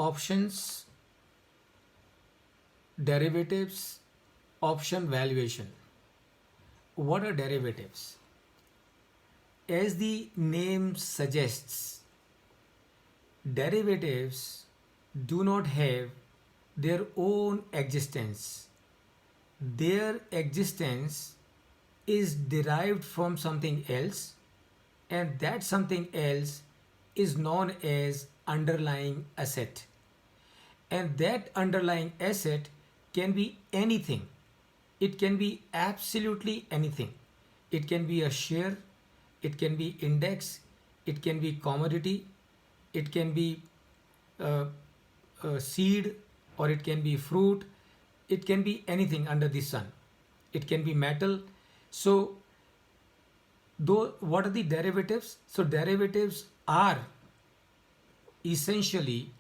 options, derivatives, option valuation. What are derivatives? As the name suggests, derivatives do not have their own existence. Their existence is derived from something else, and that something else is known as underlying asset. And that underlying asset can be anything. It can be absolutely anything. It can be a share, it can be index, it can be commodity, it can be uh, a seed, or it can be fruit, it can be anything under the sun. It can be metal. So, though, what are the derivatives? So, derivatives are essentially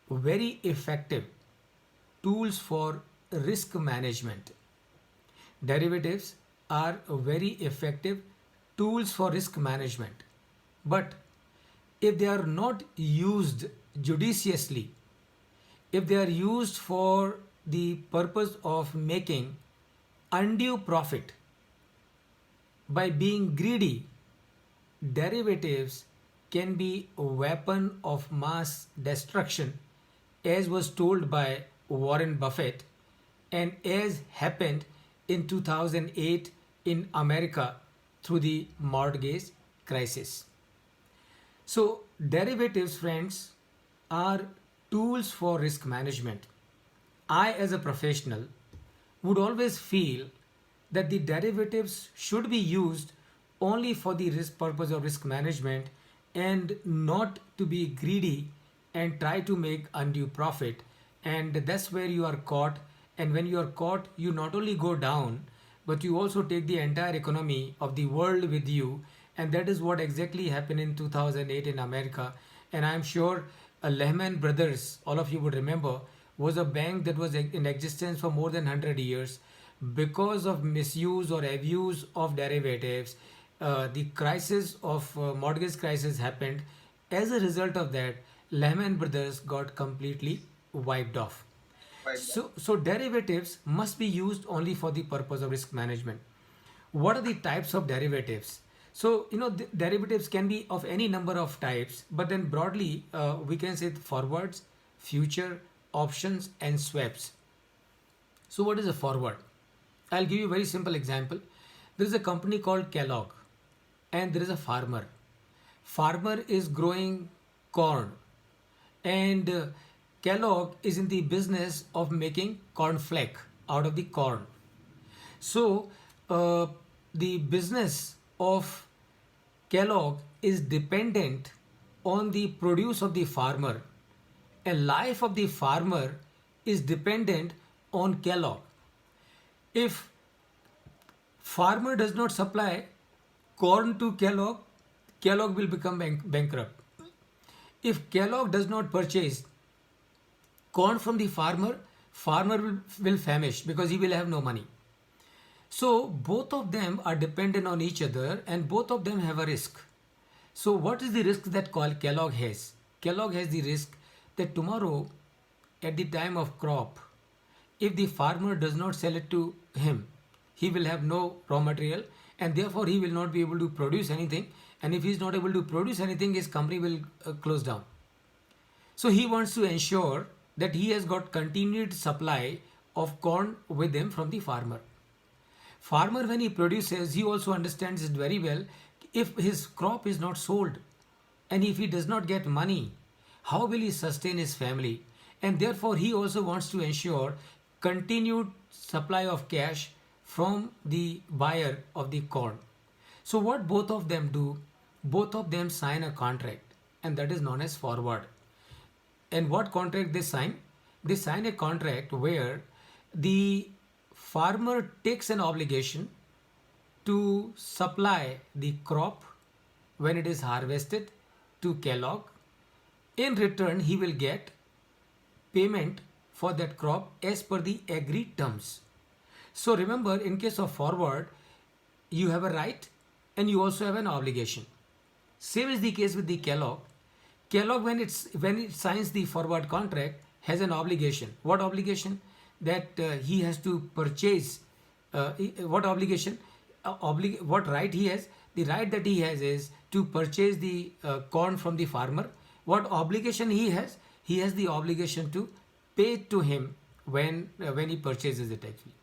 very effective tools for risk management. Derivatives are very effective tools for risk management. But if they are not used judiciously, if they are used for the purpose of making undue profit by being greedy, derivatives can be a weapon of mass destruction, as was told by Warren Buffett and as happened in 2008 in America through the mortgage crisis. So, derivatives, friends, are tools for risk management. I, as a professional, would always feel that the derivatives should be used only for the risk purpose of risk management and not to be greedy and try to make undue profit. And that's where you are caught. And when you are caught, you not only go down, but you also take the entire economy of the world with you. And that is what exactly happened in 2008 in America. And I'm sure Lehman Brothers, all of you would remember, was a bank that was in existence for more than 100 years. Because of misuse or abuse of derivatives, the crisis of mortgage crisis happened. As a result of that, Lehman Brothers got completely wiped off. So derivatives must be used only for the purpose of risk management. What are the types of derivatives? So, derivatives can be of any number of types, but then broadly, we can say forwards, future, options, and swaps. So, what is a forward? I'll give you a very simple example. There is a company called Kellogg, and there is a farmer. Farmer is growing corn, and Kellogg is in the business of making cornflake out of the corn. So, the business of Kellogg is dependent on the produce of the farmer, and life of the farmer is dependent on Kellogg. If farmer does not supply corn to Kellogg, Kellogg will become bankrupt. If Kellogg does not purchase corn from the farmer, farmer will famish because he will have no money. So both of them are dependent on each other and both of them have a risk. So what is the risk that Kellogg has? Kellogg has the risk that tomorrow at the time of crop, if the farmer does not sell it to him, he will have no raw material and therefore he will not be able to produce anything. And if he is not able to produce anything, his company will close down. So he wants to ensure that he has got continued supply of corn with him from the farmer. Farmer, when he produces, he also understands it very well. If his crop is not sold and if he does not get money, how will he sustain his family? And therefore, he also wants to ensure continued supply of cash from the buyer of the corn. So, what both of them do, both of them sign a contract, and that is known as forward. And what contract they sign? They sign a contract where the farmer takes an obligation to supply the crop when it is harvested to Kellogg. In return, he will get payment for that crop as per the agreed terms. So remember, in case of forward, you have a right and you also have an obligation. Same is the case with the Kellogg. Kellogg, when it signs the forward contract, has an obligation. What obligation? That he has to purchase. What obligation? What right he has? The right that he has is to purchase the corn from the farmer. What obligation he has? He has the obligation to pay to him when he purchases it actually.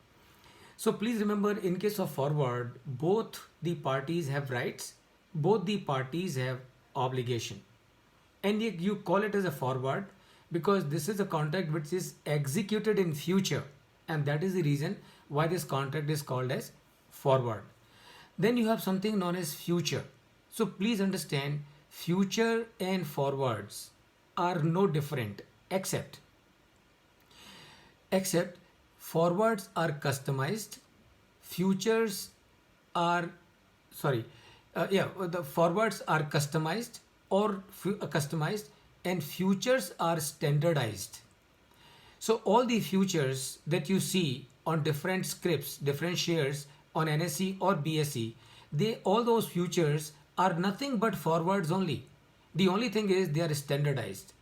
So please remember, in case of forward, both the parties have rights, both the parties have obligation, and you call it as a forward because this is a contract which is executed in future, and that is the reason why this contract is called as forward. Then you have something known as future. So please understand, future and forwards are no different, except forwards are customized, futures are, sorry, the forwards are customized or customized, and futures are standardized. So all the futures that you see on different scripts, different shares on NSE or BSE, all those futures are nothing but forwards only. The only thing is they are standardized.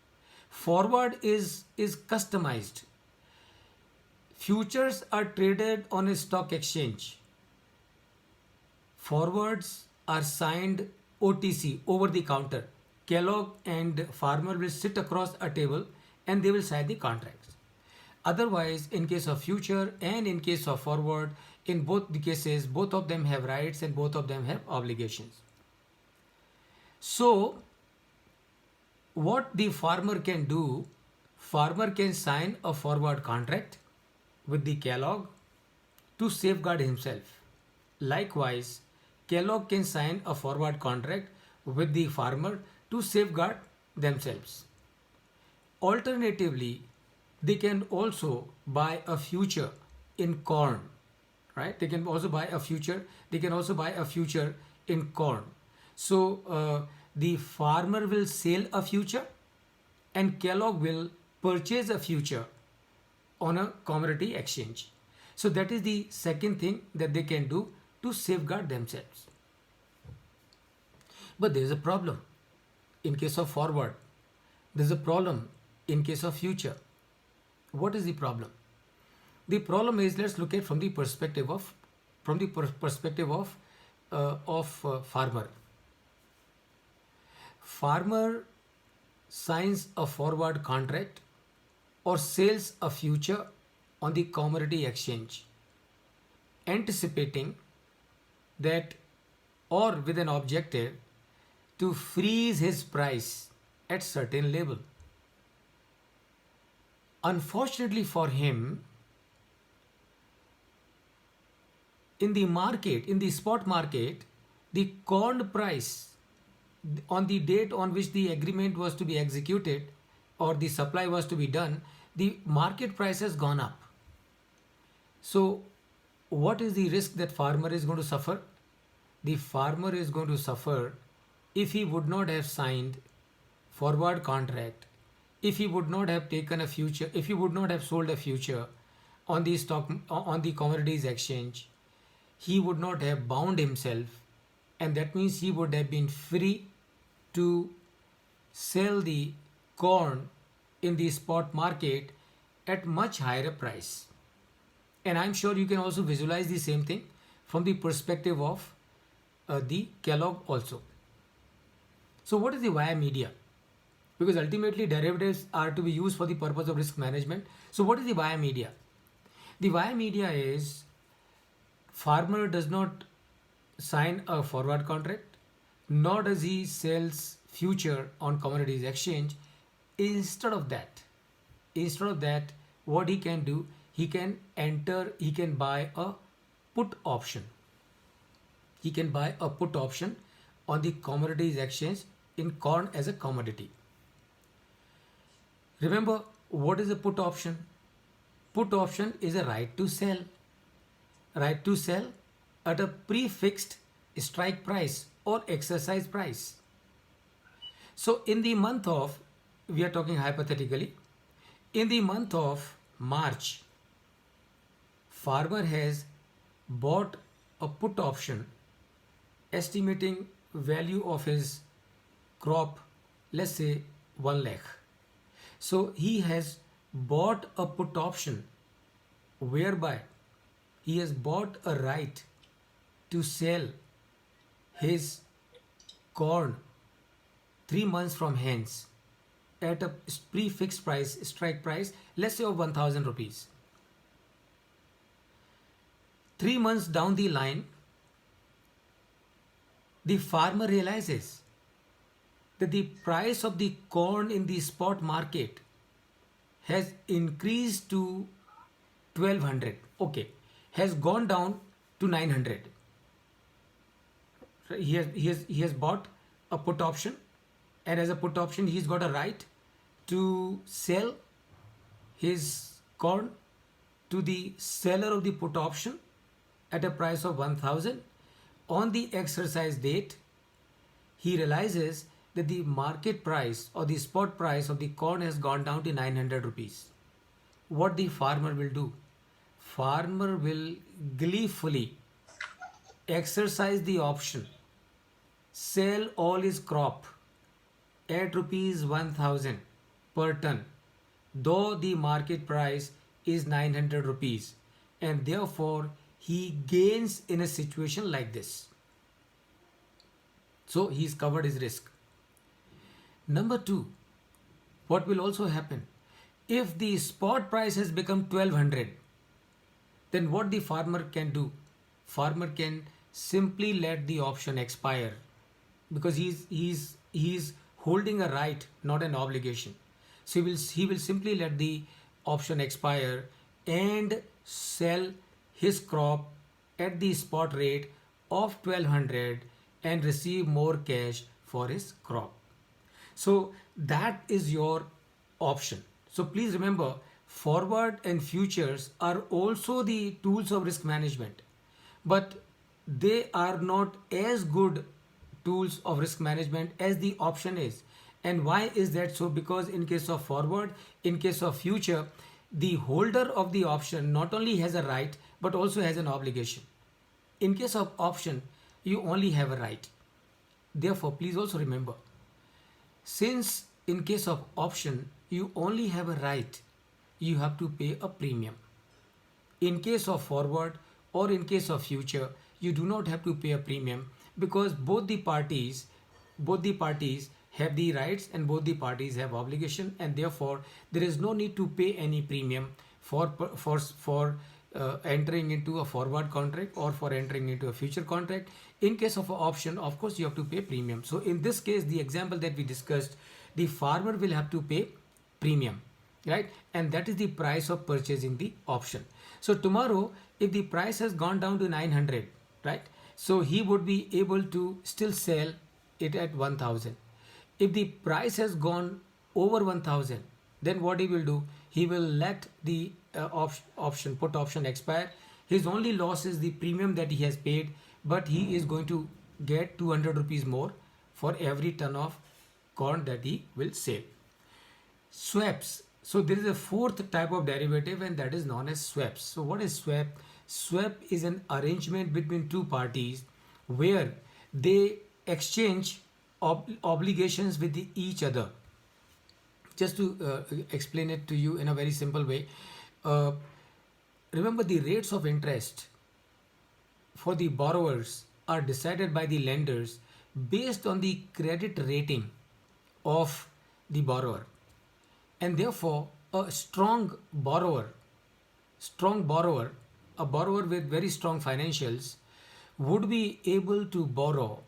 Forward is customized. Futures are traded on a stock exchange. Forwards are signed OTC, over the counter. Kellogg and farmer will sit across a table and they will sign the contracts. Otherwise, in case of future and in case of forward, in both the cases, both of them have rights and both of them have obligations. So, what the farmer can do, farmer can sign a forward contract with the Kellogg to safeguard himself. Likewise, Kellogg can sign a forward contract with the farmer to safeguard themselves. Alternatively, they can also buy a future in corn, right? They can also buy a future. They can also buy a future in corn. So the farmer will sell a future and Kellogg will purchase a future on a commodity exchange. So that is the second thing that they can do to safeguard themselves. But there is a problem in case of forward. There is a problem in case of future. What is the problem? The problem is, let's look at from the perspective of farmer. Farmer signs a forward contract or sells a future on the commodity exchange, anticipating that, or with an objective to freeze his price at certain level. Unfortunately for him, in the market, in the spot market, the corn price on the date on which the agreement was to be executed or the supply was to be done, the market price has gone up. So what is the risk that farmer is going to suffer? The farmer is going to suffer if he would not have signed forward contract, if he would not have taken a future, if he would not have sold a future on the stock, on the commodities exchange, he would not have bound himself, and that means he would have been free to sell the corn in the spot market at much higher price. And I'm sure you can also visualize the same thing from the perspective of the Kellogg also. So what is the via media? Because ultimately derivatives are to be used for the purpose of risk management. So what is the via media? The via media is, farmer does not sign a forward contract, nor does he sells future on commodities exchange. Instead of that, what he can do, he can buy a put option. He can buy a put option on the commodities exchange in corn as a commodity. Remember, what is a put option? Put option is a right to sell. Right to sell at a prefixed strike price or exercise price. So in the month of, we are talking hypothetically, in the month of March, farmer has bought a put option estimating value of his crop, let's say 1 lakh. So he has bought a put option whereby he has bought a right to sell his corn 3 months from hence at a prefixed price, strike price, let's say of 1000 rupees. 3 months down the line, the farmer realizes that the price of the corn in the spot market has increased to 1200. Okay, has gone down to 900. So he has bought a put option, and as a put option he's got a right to sell his corn to the seller of the put option at a price of 1000. On the exercise date, he realizes that the market price or the spot price of the corn has gone down to 900 rupees. What the farmer will do? Farmer will gleefully exercise the option, sell all his crop at rupees 1000 per ton, though the market price is 900 rupees, and therefore he gains in a situation like this. So he's covered his risk. Number two, what will also happen? If the spot price has become 1200, then what the farmer can do? Farmer can simply let the option expire, because he's holding a right, not an obligation. So he will simply let the option expire and sell his crop at the spot rate of 1200 and receive more cash for his crop. So that is your option. So please remember, forward and futures are also the tools of risk management, but they are not as good tools of risk management as the option is. And why is that so? Because in case of forward, in case of future, the holder of the option not only has a right but also has an obligation. In case of option, you only have a right. Therefore, please also remember, since in case of option you only have a right, you have to pay a premium. In case of forward or in case of future, you do not have to pay a premium, because both the parties have the rights and both the parties have obligation, and therefore there is no need to pay any premium for entering into a forward contract or for entering into a future contract. In case of an option, of course, you have to pay premium. So in this case, the example that we discussed, the farmer will have to pay premium, right? And that is the price of purchasing the option. So tomorrow, if the price has gone down to 900, right? So he would be able to still sell it at 1000. If the price has gone over 1000, then what he will do? He will let the put option expire. His only loss is the premium that he has paid, but he is going to get 200 rupees more for every ton of corn that he will sell. Swaps. So there is a fourth type of derivative, and that is known as swaps. So what is swap? Swap is an arrangement between two parties where they exchange obligations with each other. Just to explain it to you in a very simple way, uh, remember, the rates of interest for the borrowers are decided by the lenders based on the credit rating of the borrower, and therefore a strong borrower, a borrower with very strong financials, would be able to borrow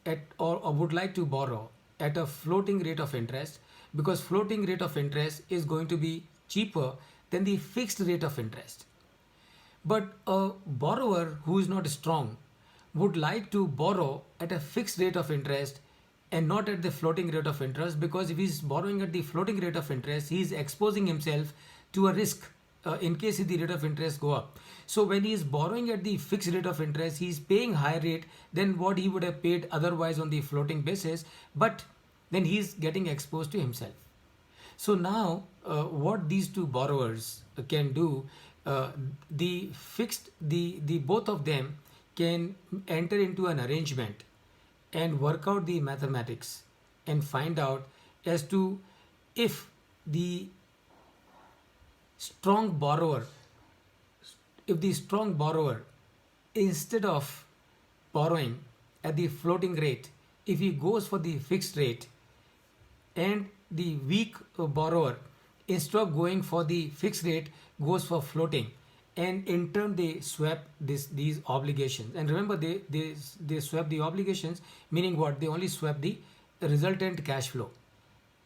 at, or would like to borrow at a floating rate of interest, because floating rate of interest is going to be cheaper than the fixed rate of interest. But a borrower who is not strong would like to borrow at a fixed rate of interest and not at the floating rate of interest, because if he's borrowing at the floating rate of interest, he is exposing himself to a risk in case the rate of interest go up. So when he is borrowing at the fixed rate of interest, he is paying higher rate than what he would have paid otherwise on the floating basis, but then he is getting exposed to himself. So now, what these two borrowers can do, the both of them can enter into an arrangement and work out the mathematics and find out as to if the strong borrower, instead of borrowing at the floating rate, if he goes for the fixed rate, and the weak borrower, instead of going for the fixed rate, goes for floating, and in turn they swap these obligations. And remember, they swap the obligations, meaning what? They only swap the resultant cash flow.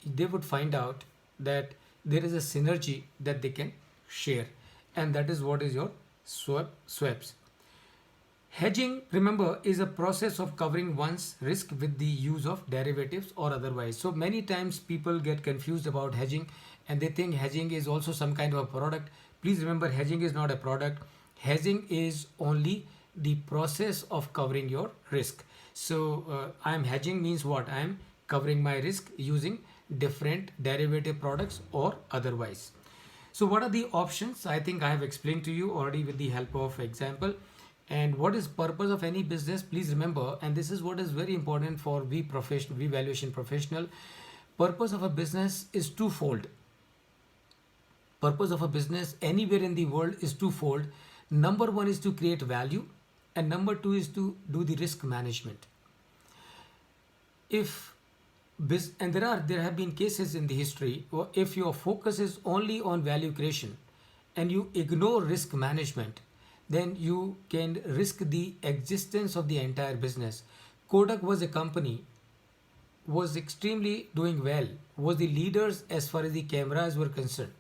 They would find out that there is a synergy that they can share, and that is what is your swaps. Hedging, remember, is a process of covering one's risk with the use of derivatives or otherwise. So many times people get confused about hedging, and they think hedging is also some kind of a product. Please remember, hedging is not a product. Hedging is only the process of covering your risk. So I am hedging means what? I am covering my risk using different derivative products or otherwise. So what are the options? I think I have explained to you already with the help of example. And what is purpose of any business? Please remember, and this is what is very important for we valuation professional. Purpose of a business is twofold. Purpose of a business anywhere in the world is twofold. Number one is to create value, and number two is to do the risk management. And there have been cases in the history where if your focus is only on value creation and you ignore risk management, then you can risk the existence of the entire business. Kodak was a company, was extremely doing well, was the leaders as far as the cameras were concerned,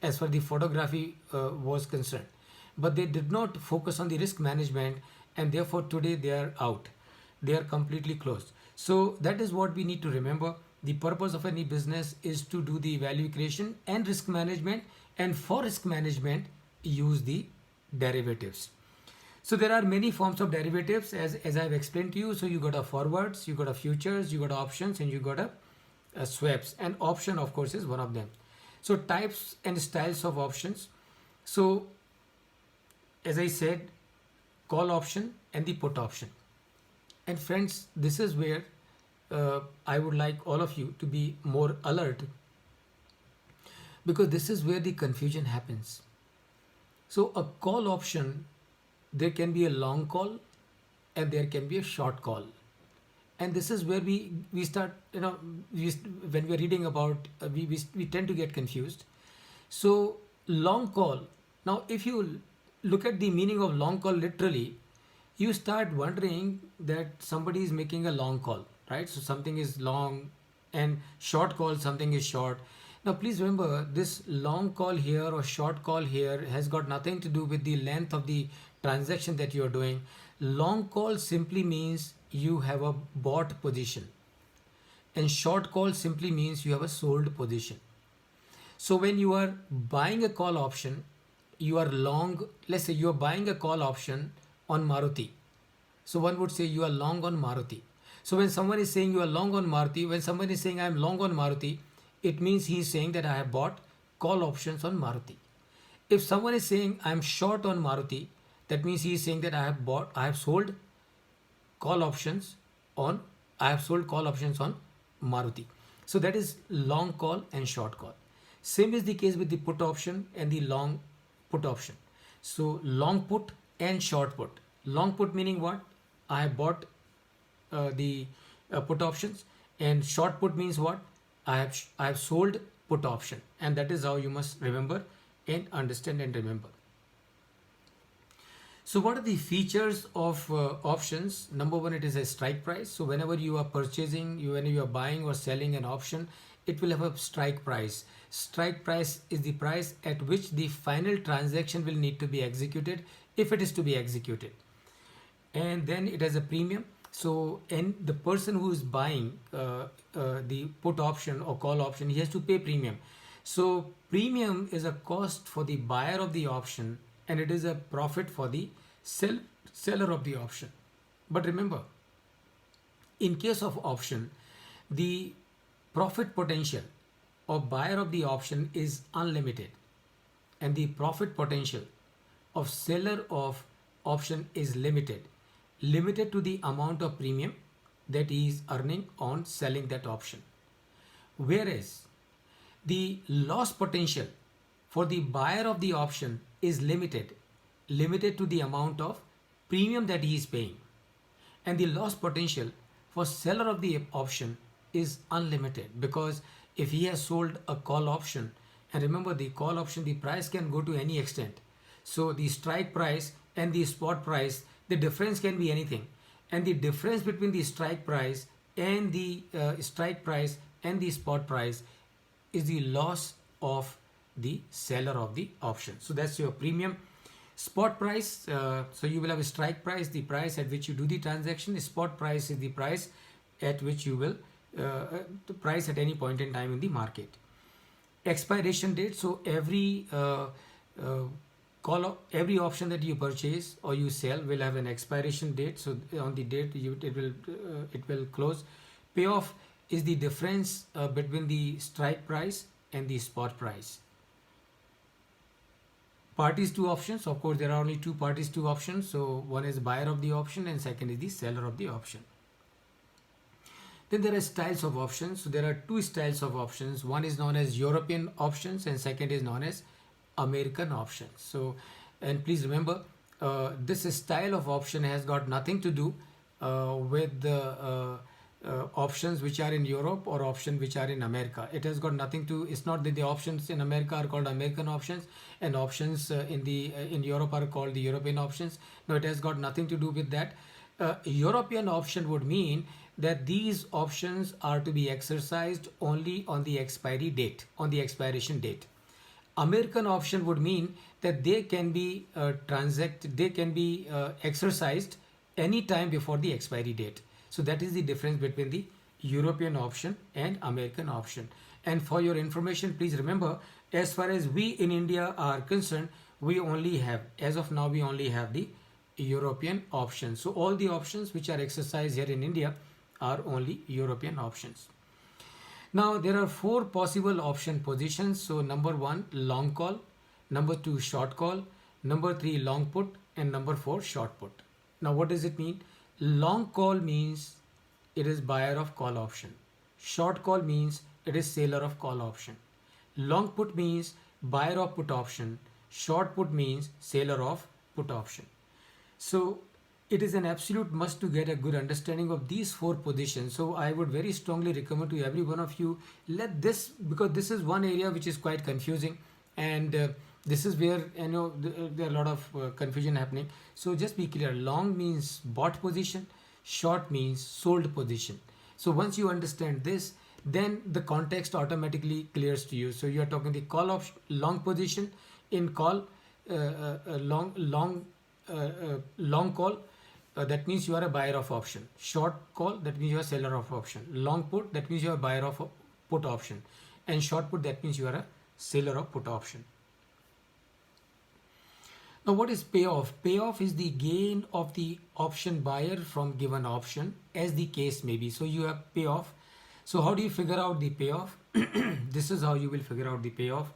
as far as the photography was concerned. But they did not focus on the risk management, and therefore today they are out. They are completely closed. So that is what we need to remember. The purpose of any business is to do the value creation and risk management, and for risk management, use the derivatives. So there are many forms of derivatives as I've explained to you. So you got a forwards, you got a futures, you got options, and you got a swaps. And option, of course, is one of them. So types and styles of options. So as I said, call option and the put option. And friends, this is where I would like all of you to be more alert, because this is where the confusion happens. So a call option, there can be a long call and there can be a short call. And this is where we start, when we're reading about, we tend to get confused. So long call, now if you look at the meaning of long call literally, you start wondering that somebody is making a long call, right? So something is long, and short call, something is short. Now, please remember, this long call here or short call here has got nothing to do with the length of the transaction that you are doing. Long call simply means you have a bought position, and short call simply means you have a sold position. So when you are buying a call option, you are long. Let's say you are buying a call option on Maruti. So one would say you are long on Maruti. So when someone is saying you are long on Maruti, when someone is saying I am long on Maruti, it means he is saying that I have bought call options on Maruti. If someone is saying I am short on Maruti, that means he is saying that I have sold call options on Maruti. So that is long call and short call. Same is the case with the put option and the long put option. So long put and short put. Long put meaning what? I have bought the put options, and short put means what? I have sold put option, and that is how you must remember and understand and remember. So what are the features of options? Number one, it is a strike price. So whenever you are purchasing, when you are buying or selling an option, it will have a strike price. Strike price is the price at which the final transaction will need to be executed, if it is to be executed. And then it has a premium. So, and the person who is buying the put option or call option, he has to pay premium. So premium is a cost for the buyer of the option, and it is a profit for the seller of the option. But remember, in case of option, the profit potential of buyer of the option is unlimited, and the profit potential of seller of option is limited to the amount of premium that he is earning on selling that option. Whereas the loss potential for the buyer of the option is limited to the amount of premium that he is paying. And the loss potential for seller of the option is unlimited, because if he has sold a call option, and remember the call option, the price can go to any extent. So the strike price and the spot price, the difference can be anything. And the difference between the strike price and the spot price is the loss of the seller of the option. So that's your premium. Spot price, so you will have a strike price, the price at which you do the transaction. Spot price is the price at which you will, the price at any point in time in the market. Expiration date, so every every option that you purchase or you sell will have an expiration date. So on the date it will close. Payoff is the difference between the strike price and the spot price. Parties to options, of course there are only two parties to options. So one is buyer of the option and second is the seller of the option. Then there are styles of options. So there are two styles of options. One is known as European options and second is known as American options. So, and please remember, this style of option has got nothing to do with the options which are in Europe or options which are in America. It has got nothing to. It's not that the options in America are called American options and options in Europe are called the European options. No, it has got nothing to do with that. European option would mean that these options are to be exercised only on the expiry date, on the expiration date. American option would mean that they can be exercised any time before the expiry date. So that is the difference between the European option and American option. And for your information, please remember, as far as we in India are concerned, we only have, as of now, we only have the European option. So all the options which are exercised here in India are only European options. Now there are four possible option positions. So number one, long call, number two, short call, number three, long put, and number four, short put. Now what does it mean? Long call means it is buyer of call option. Short call means it is seller of call option. Long put means buyer of put option. Short put means seller of put option. So it is an absolute must to get a good understanding of these four positions. So I would very strongly recommend to every one of you, let this, because this is one area which is quite confusing, and this is where there are a lot of confusion happening. So just be clear. Long means bought position, short means sold position. So once you understand this, then the context automatically clears to you. So you are talking the call option, long position in call, long call. That means you are a buyer of option. Short call, that means you are a seller of option. Long put, that means you are a buyer of put option. And short put, that means you are a seller of put option. Now what is payoff? Payoff is the gain of the option buyer from given option, as the case may be. So you have payoff. So how do you figure out the payoff? This is how you will figure out the payoff.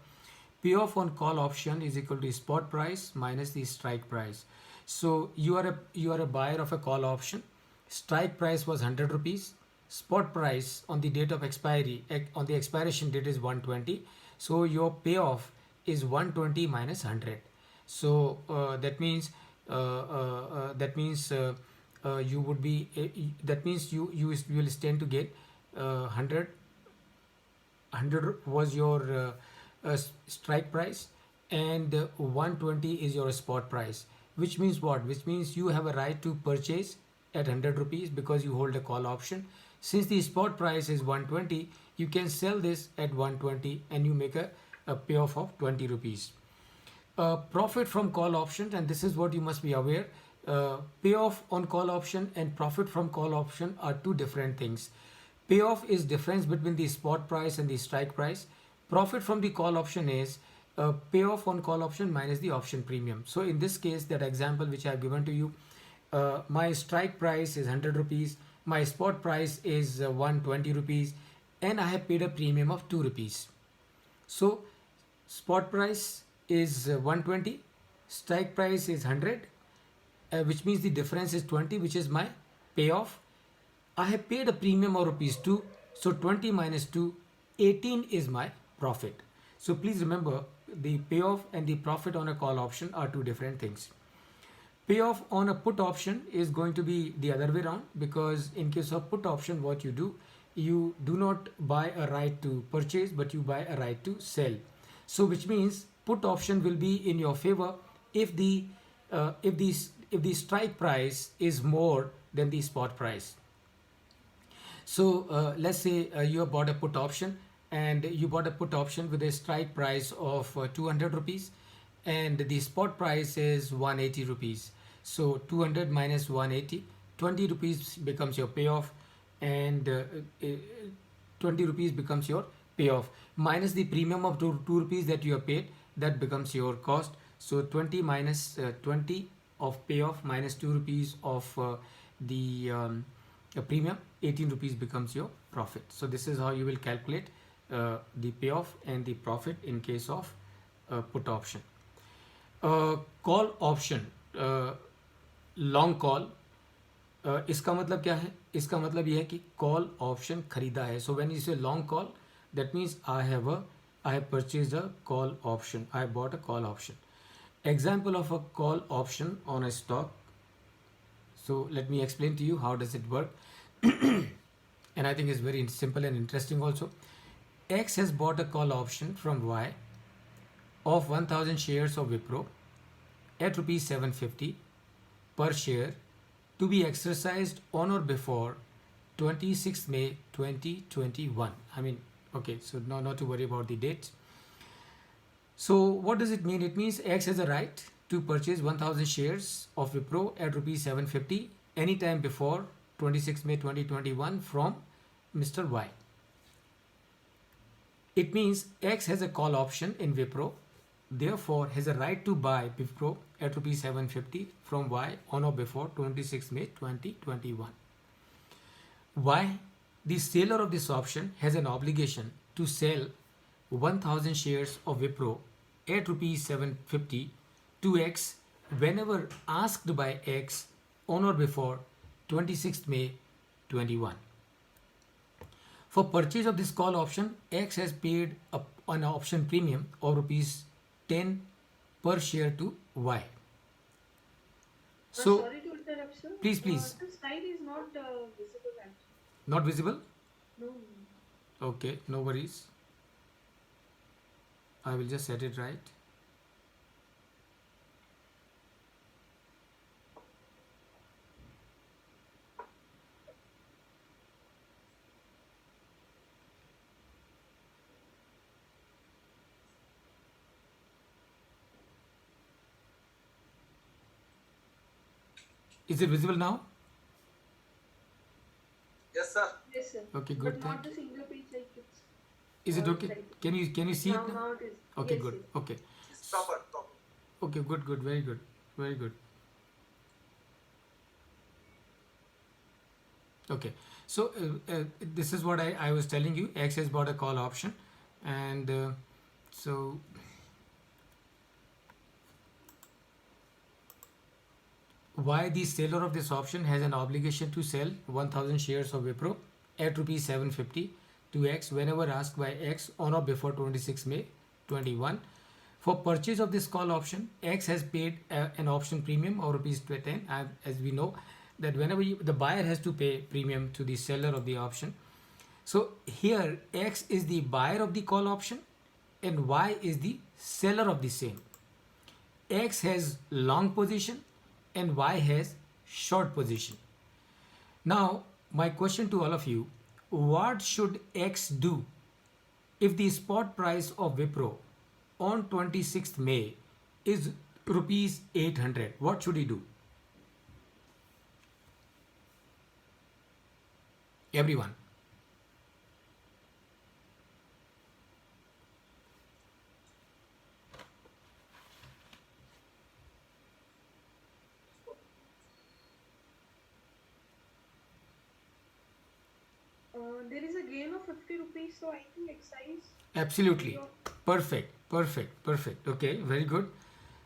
Payoff on call option is equal to spot price minus the strike price. So you are a buyer of a call option. Strike price was 100 rupees. Spot price on the date of expiry, on the expiration date, is 120. So your payoff is 120 minus 100. So that means you would be that means you will stand to get 100 was your strike price, and 120 is your spot price. Which means what? Which means you have a right to purchase at 100 rupees because you hold a call option. Since the spot price is 120, you can sell this at 120 and you make a payoff of 20 rupees. Profit from call options, and this is what you must be aware. Payoff on call option and profit from call option are two different things. Payoff is difference between the spot price and the strike price. Profit from the call option is payoff on call option minus the option premium. So in this case, that example which I have given to you, my strike price is 100 rupees, my spot price is 120 rupees, and I have paid a premium of 2 rupees. So spot price is 120, strike price is 100, which means the difference is 20, which is my payoff. I have paid a premium of rupees 2, so 20 minus 2 18 is my profit. So please remember, the payoff and the profit on a call option are two different things. Payoff on a put option is going to be the other way around, because in case of put option, what you do not buy a right to purchase, but you buy a right to sell. So which means put option will be in your favor if the if the strike price is more than the spot price. So let's say you have bought a put option, and you bought a put option with a strike price of 200 rupees, and the spot price is 180 rupees. So 200 minus 180, 20 rupees becomes your payoff, and 20 rupees becomes your payoff, minus the premium of 2 rupees that you have paid, that becomes your cost. So 20 minus 20 of payoff minus 2 rupees of the premium, 18 rupees becomes your profit. So this is how you will calculate the payoff and the profit in case of put option. Call option, long call, इसका मतलब क्या है? इसका मतलब यह है कि call option खरीदा है. सो व्हेन यू से long call, that means I have purchased a call option, I have bought a call option. Example of a call option on a stock. So let me explain to you how does it work. And I think it's very simple and interesting also. X has bought a call option from Y of 1000 shares of Wipro at rupees 750 per share, to be exercised on or before 26th May 2021. I mean, okay, so now not to worry about the date. So what does it mean? It means X has a right to purchase 1000 shares of Wipro at rupees 750 anytime before 26 May 2021 from Mr. Y. It means X has a call option in Wipro, therefore has a right to buy Wipro at rupees 750 from Y on or before 26 May 2021. Y, the seller of this option, has an obligation to sell 1000 shares of Wipro at rupees 750 to X whenever asked by X on or before 26th May 21. For purchase of this call option, X has paid an option premium of rupees 10 per share to Y. So, Sorry to interrupt, sir. please, please. The slide is not visible actually. Not visible? No. Okay, no worries. I will just set it right. Is it visible now? Yes, sir. Yes, sir. Okay, good. But Thank not you. the single page like it's. Is it okay? Like Can you see now, it now? now it is. Okay, Yes, good. yes. Okay. It's proper, proper. Okay, good, very good, very good. Okay, so this is what I was telling you. X has bought a call option, and so Y, the seller of this option, has an obligation to sell 1000 shares of Wipro at rupees 750 to X whenever asked by X on or before 26 May 21. For purchase of this call option, X has paid an option premium of rupees 10. As we know that whenever the buyer has to pay premium to the seller of the option. So here X is the buyer of the call option and Y is the seller of the same. X has long position and Y has short position. Now my question to all of you, what should X do if the spot price of Wipro on 26th May is rupees 800? What should he do? Everyone. There is a gain of 50 rupees, so I think excise. Absolutely. Perfect. Okay, very good.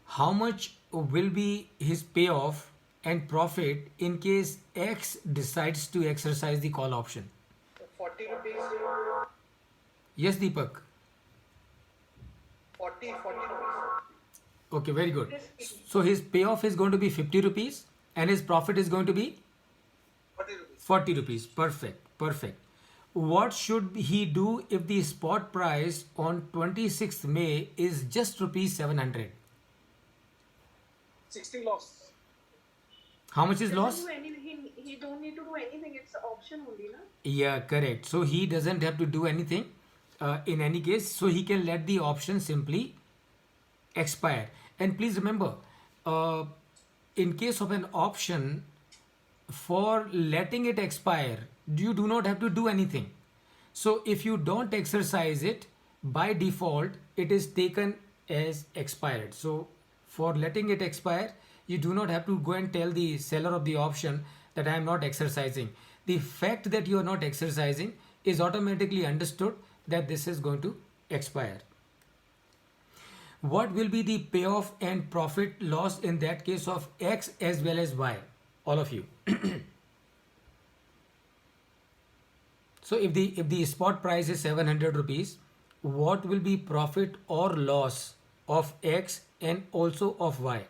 How much will be his payoff and profit in case X decides to exercise the call option? 40 rupees. Yes, Deepak. 40 rupees. Okay, very good. Risky. So his payoff is going to be 50 rupees and his profit is going to be 40 rupees. 40 rupees. Perfect. Perfect. What should he do if the spot price on 26th May is just rupees 700? 60 loss. How much is Doesn't loss? do anything. He don't need to do anything. It's the option only, na? Yeah, correct. So he doesn't have to do anything in any case. So he can let the option simply expire. And please remember, uh, in case of an option, for letting it expire, you do not have to do anything. So if you don't exercise it, by default, it is taken as expired. So for letting it expire, you do not have to go and tell the seller of the option that I am not exercising. The fact that you are not exercising is automatically understood that this is going to expire. What will be the payoff and profit loss in that case of X as well as Y? All of you. So if the spot price is 700 rupees, what will be profit or loss of X and also of Y?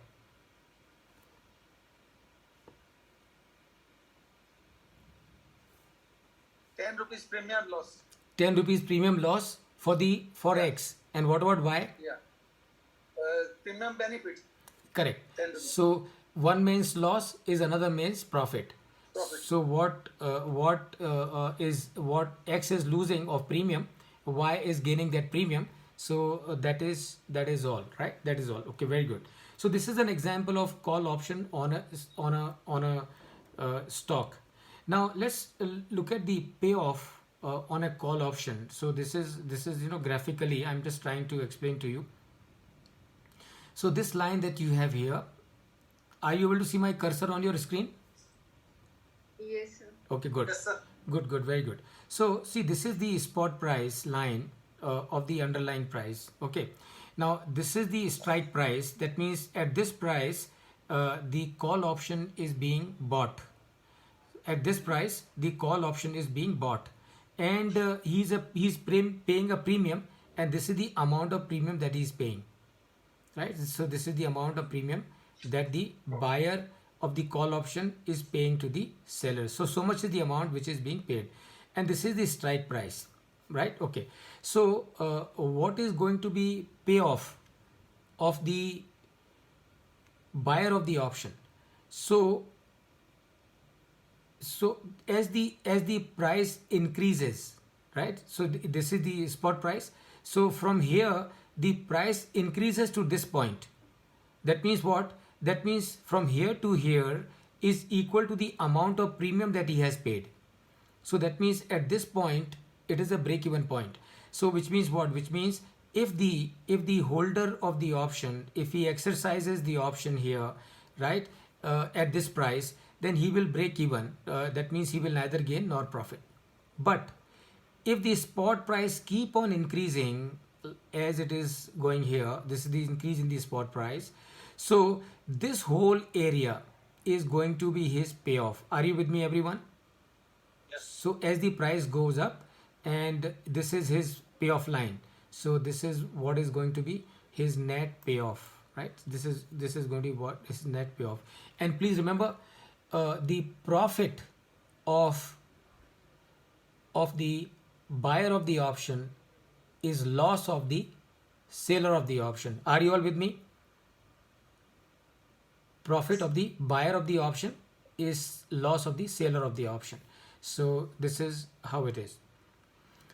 10 rupees premium loss. 10 rupees premium loss for Yeah. X. And what about Y? Yeah. Premium benefit. Correct. 10 rupees. So one man's loss is another man's profit. Profit. So what X is losing of premium, Y is gaining that premium. So that is all, right? That is all. Okay, very good. So this is an example of call option on a stock. Now let's look at the payoff on a call option. So this is graphically I'm just trying to explain to you. So this line that you have here, are you able to see my cursor on your screen? Yes, sir. Okay, good. Yes, sir. Good, good, very good. So see, this is the spot price line of the underlying price. Okay. Now this is the strike price. That means at this price, the call option is being bought. At this price, the call option is being bought, and paying a premium, and this is the amount of premium that he is paying. Right. So this is the amount of premium that the buyer of the call option is paying to the seller. So much is the amount which is being paid, and this is the strike price, right? Okay. So what is going to be payoff of the buyer of the option? So as the price increases, right? So this is the spot price. So from here the price increases to this point. That means what? That means from here to here is equal to the amount of premium that he has paid. So that means at this point it is a break even point. So which means what? Which means if the holder of the option, if he exercises the option here, right, at this price, then he will break even. That means he will neither gain nor profit. But if the spot price keep on increasing as it is going here, this is the increase in the spot price. So this whole area is going to be his payoff. Are you with me, everyone? Yes. So as the price goes up, and this is his payoff line. So this is what is going to be his net payoff, right? This is going to be what is net payoff. And please remember, the profit of the buyer of the option is loss of the seller of the option. Are you all with me? Profit of the buyer of the option is loss of the seller of the option. So this is how it is.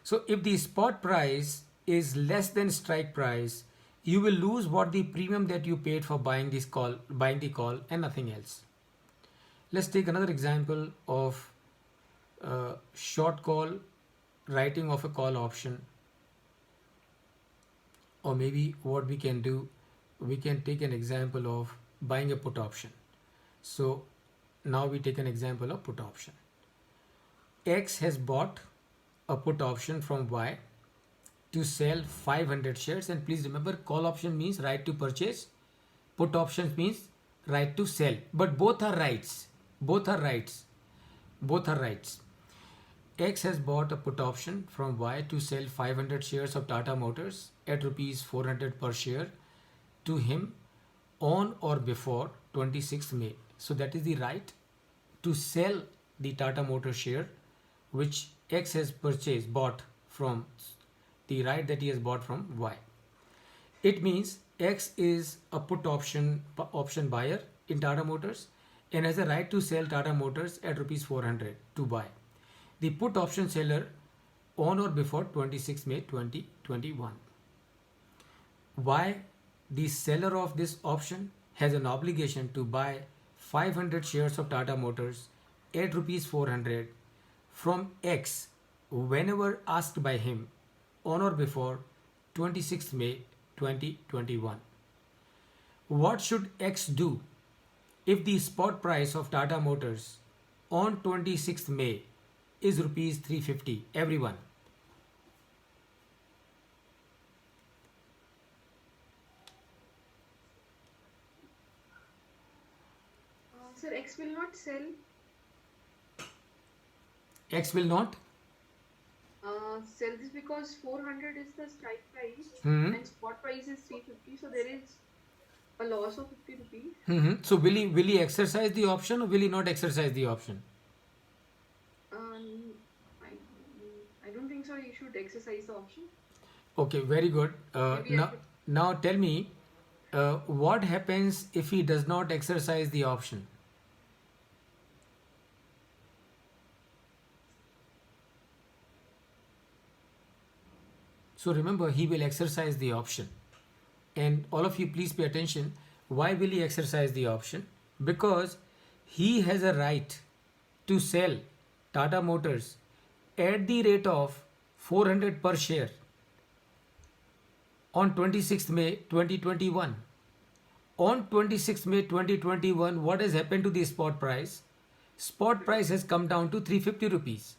So if the spot price is less than strike price, you will lose what the premium that you paid for buying the call and nothing else. Let's take another example of short call, writing of a call option. Or maybe what we can do, we can take an example of buying a put option. So now we take an example of put option. X has bought a put option from Y to sell 500 shares, and please remember, call option means right to purchase, put option means right to sell, but both are rights. X has bought a put option from Y to sell 500 shares of Tata Motors at rupees 400 per share to him on or before 26th May. So that is the right to sell the Tata Motor share which X has bought from the right that he has bought from Y. It means X is a put option buyer in Tata Motors and has a right to sell Tata Motors at rupees 400 to buy. The put option seller on or before 26 May 2021. Why? The seller of this option has an obligation to buy 500 shares of Tata Motors at rupees 400 from X whenever asked by him on or before 26 May 2021. What should X do if the spot price of Tata Motors on 26th May is rupees 350? Everyone. Sir, X will not sell. X will not. Sell this because 400 is the strike price and spot price is 350. So there is a loss of 50 rupees. So will he exercise the option or will he not exercise the option? I don't think so. He should exercise the option. Okay, very good. Maybe I Now tell me, what happens if he does not exercise the option? So remember, he will exercise the option. And all of you, please pay attention. Why will he exercise the option? Because he has a right to sell Tata Motors at the rate of 400 per share on 26th May 2021. On 26th May 2021, what has happened to the spot price? Spot price has come down to 350 rupees.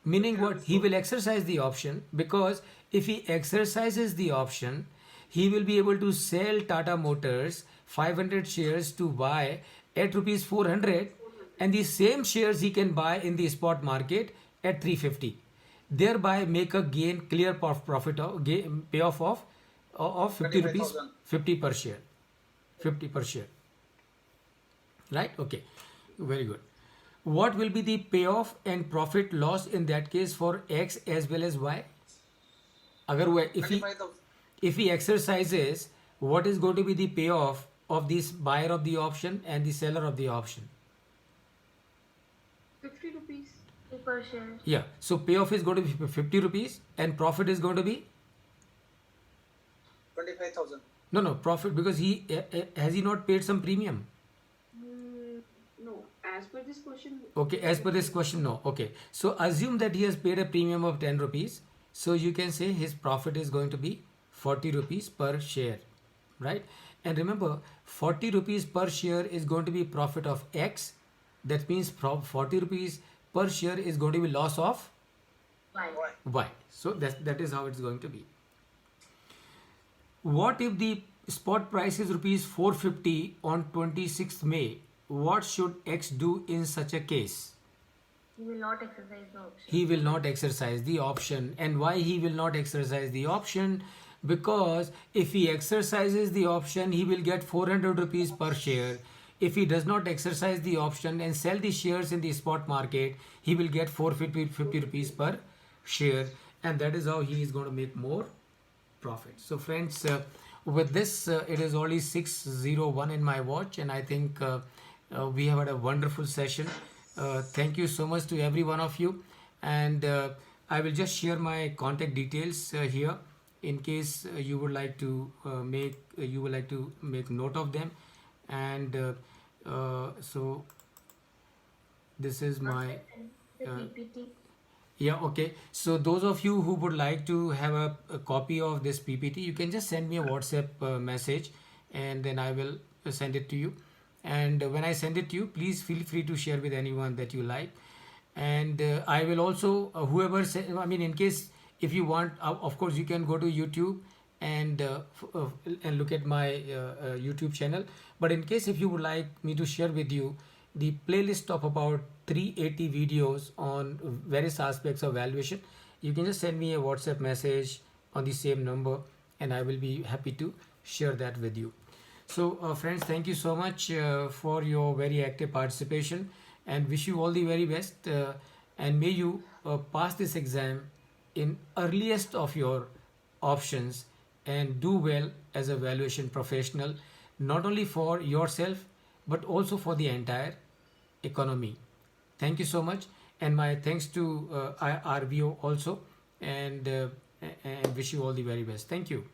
Meaning what? He will exercise the option, because if he exercises the option, he will be able to sell Tata Motors 500 shares to buy at rupees 400, and the same shares he can buy in the spot market at 350. Thereby make a gain, clear profit of payoff of 50 rupees, 25,000. 50 per share. 50 per share. Right? Okay. Very good. What will be the payoff and profit loss in that case for X as well as Y? Agar wo, 25,000. if he exercises, what is going to be the payoff of this buyer of the option and the seller of the option? 50 rupees. per share. Yeah. So payoff is going to be 50 rupees and profit is going to be 25,000. no profit, because he has he not paid some premium? No, as per this question. Okay, as per this question, no. Okay, so assume that he has paid a premium of 10 rupees. So you can say his profit is going to be 40 rupees per share, right? And remember, 40 rupees per share is going to be profit of X. That means 40 rupees per share is going to be loss of Why? Why? Y. So that is how it's going to be. What if the spot price is rupees 450 on 26th May? What should X do in such a case? He will not exercise the option. He will not exercise the option. And why he will not exercise the option? Because if he exercises the option, he will get 400 rupees per share. If he does not exercise the option and sell the shares in the spot market, he will get 450 rupees per share. And that is how he is going to make more profit. So friends, with this, it is only 6:01 in my watch, and I think we have had a wonderful session. Thank you so much to every one of you, and I will just share my contact details here in case you would like to make note of them. And so this is my The uh, PPT. yeah, okay. So those of you who would like to have a copy of this PPT, you can just send me a WhatsApp message, and then I will send it to you. And when I send it to you, please feel free to share with anyone that you like. And I will also, in case if you want, of course, you can go to YouTube and look at my YouTube channel. But in case if you would like me to share with you the playlist of about 380 videos on various aspects of valuation, you can just send me a WhatsApp message on the same number, and I will be happy to share that with you. So, friends, thank you so much for your very active participation, and wish you all the very best. And may you pass this exam in earliest of your options and do well as a valuation professional, not only for yourself but also for the entire economy. Thank you so much, and my thanks to RVO also, and wish you all the very best. Thank you.